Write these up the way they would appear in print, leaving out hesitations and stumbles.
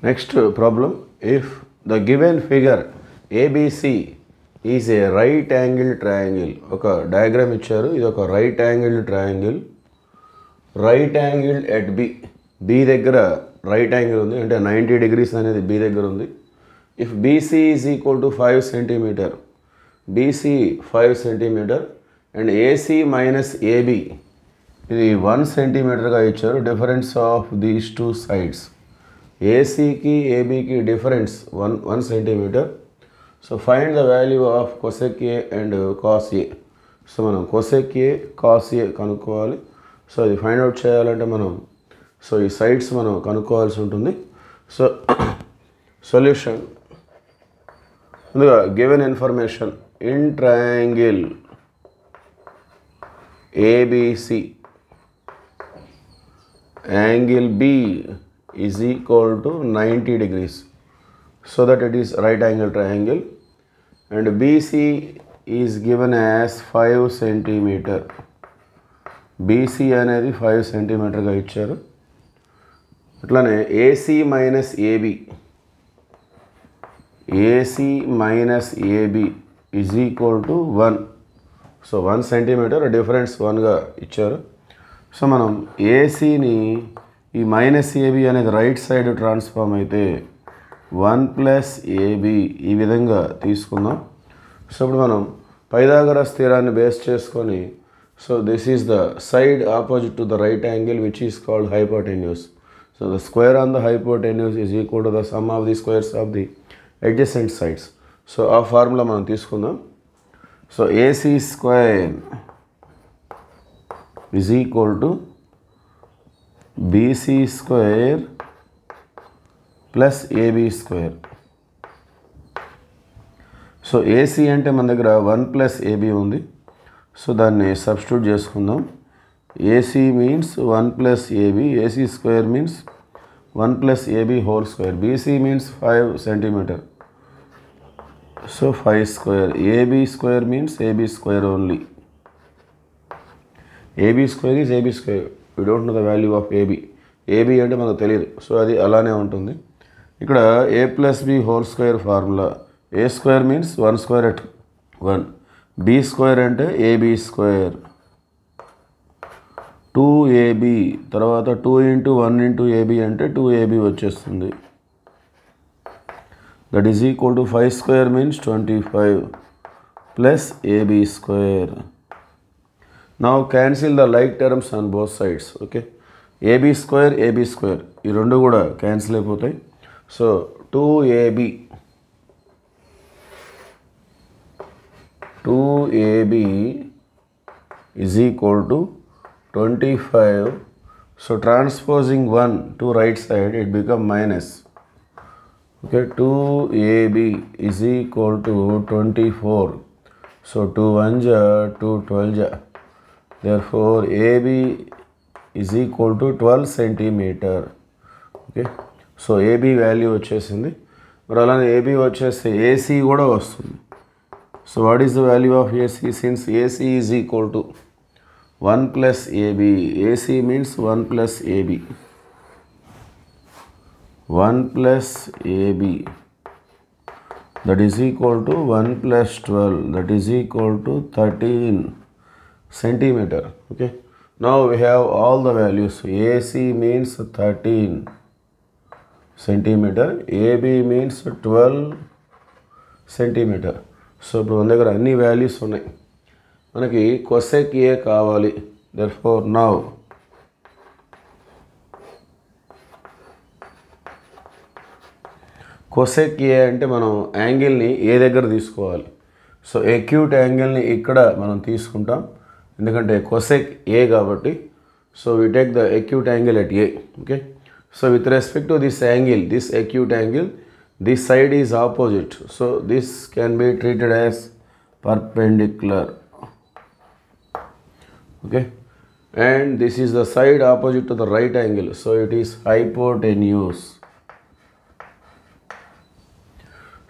Next problem, if the given figure ABC is a right angled triangle, oka diagram icharu, ఇది ఒక right angled triangle, right angled at B దగ్గర right angle ఉంది, అంటే 90 degrees అనేది B దగ్గర ఉంది. If BC is equal to 5 centimeter, BC 5 centimeter and AC minus AB ఇది 1 centimeter గా ఇచ్చారు. Difference of these two sides, AC की AB की difference 1 centimeter. So find the value of cosec A and cos A. So మనం cosec A cos A కనుక్కోవాలి. So ఇది find out చేయాలంటే మనం ఈ సైడ్స్ మనం కనుక్కోవాల్సి ఉంటుంది. సో సొల్యూషన్ ముందుగా given information in triangle ABC angle B is equal to 90 degrees, so that it is right angle triangle, and BC is given as 5 centimeter. BC అనేది 5 centimeter గా ఇచ్చారు. అట్లానే AC minus AB is equal to 1. So 1 centimeter difference 1 గా ఇచ్చారు. So మనం ఏసీని ఈ minus AB అనేది right side transform అయితే 1 ప్లస్ ఏబి ఈ విధంగా తీసుకుందాం. సో ఇప్పుడు మనం పైథాగరస్ థియరాన్ని బేస్ చేసుకొని, so this is the side opposite to the right angle which is called hypotenuse. So the square on the hypotenuse is equal to the sum of the squares of the adjacent sides. So ఆ formula మనం తీసుకుందాం. So AC square is equal to BC square plus AB square. So AC అంటే మన దగ్గర 1 plus AB ఉంది. So దాన్ని substitute చేసుకుందాం. AC means 1 plus AB, AC square means 1 plus AB whole square, BC means 5 centimetre, so 5 square, AB square means AB square only. AB square is AB square. We don't know the value of AB. AB అంటే మనకు తెలియదు, so అది అలానే ఉంటుంది. ఇక్కడ A plus B whole square formula, A square means 1 square at 1, B square అంటే AB square, 2AB తర్వాత 2 into 1 into AB అంటే 2AB వచ్చేస్తుంది. That is equal to 5 square means 25 plus AB square. Now cancel the like terms on both sides. Okay, AB square ఈ రెండు కూడా cancel అయిపోతాయి. So 2AB is equal to 25. So transposing 1 to right side, it become minus. Okay, 2AB is equal to 24. So 2 1 ja 2 12 ja. Therefore AB is equal to 12 centimeter. Okay, so AB value వచ్చేసింది. మరి అలానే AB వచ్చేస్తే AC కూడా వస్తుంది. So what is the value of AC? Since AC is equal to 1 plus AB, AC means 1 plus AB, 1 plus AB, that is equal to 1 plus 12, that is equal to 13 centimeter. Okay, now we have all the values. AC means 13 centimeter, AB means 12 centimeter. So ఇప్పుడు మన దగ్గర అన్ని values ఉన్నాయి. మనకి cosec ఏ కావాలి. therefore now cosec ఏ అంటే మనం యాంగిల్ని ఏ దగ్గర తీసుకోవాలి. సో ఎక్యూట్ యాంగిల్ని ఇక్కడ మనం తీసుకుంటాం, ఎందుకంటే కొసెక్ ఏ కాబట్టి. So we take the acute angle at A. Okay, so with respect to this angle, this acute angle, this side is opposite, so this can be treated as perpendicular. Okay, and this is the side opposite to the right angle, so it is hypotenuse.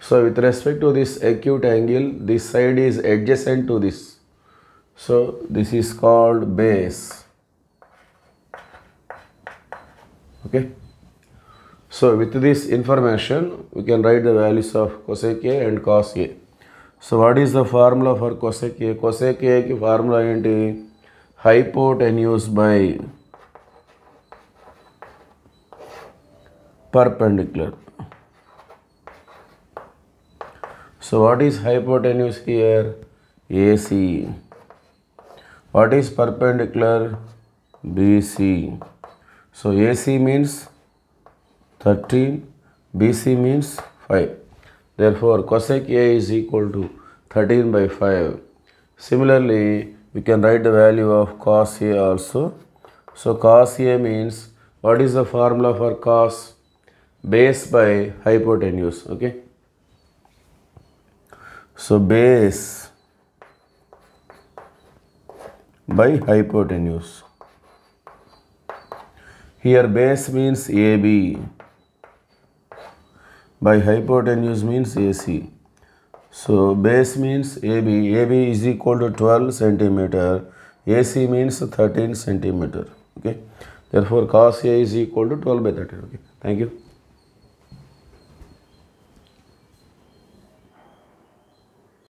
So with respect to this acute angle, this side is adjacent to this, so this is called base. Okay, So with this information, we can write the values of cosec A and cos A. So what is the formula for cosec A? Cosec A ki formula enti? Hypotenuse by perpendicular. So what is hypotenuse here? AC. What is perpendicular? BC. So AC means 13, BC means 5. Therefore, cosec A is equal to 13 by 5. Similarly, we can write the value of cos A also. So cos A means, what is the formula for cos? Base by hypotenuse. Okay. So base by hypotenuse. Here base means AB. By hypotenuse means AC. So base means AB. AB is equal to 12 centimeter. AC means 13 centimeter. Okay. Therefore cos A is equal to 12 by 13. Okay. Thank you.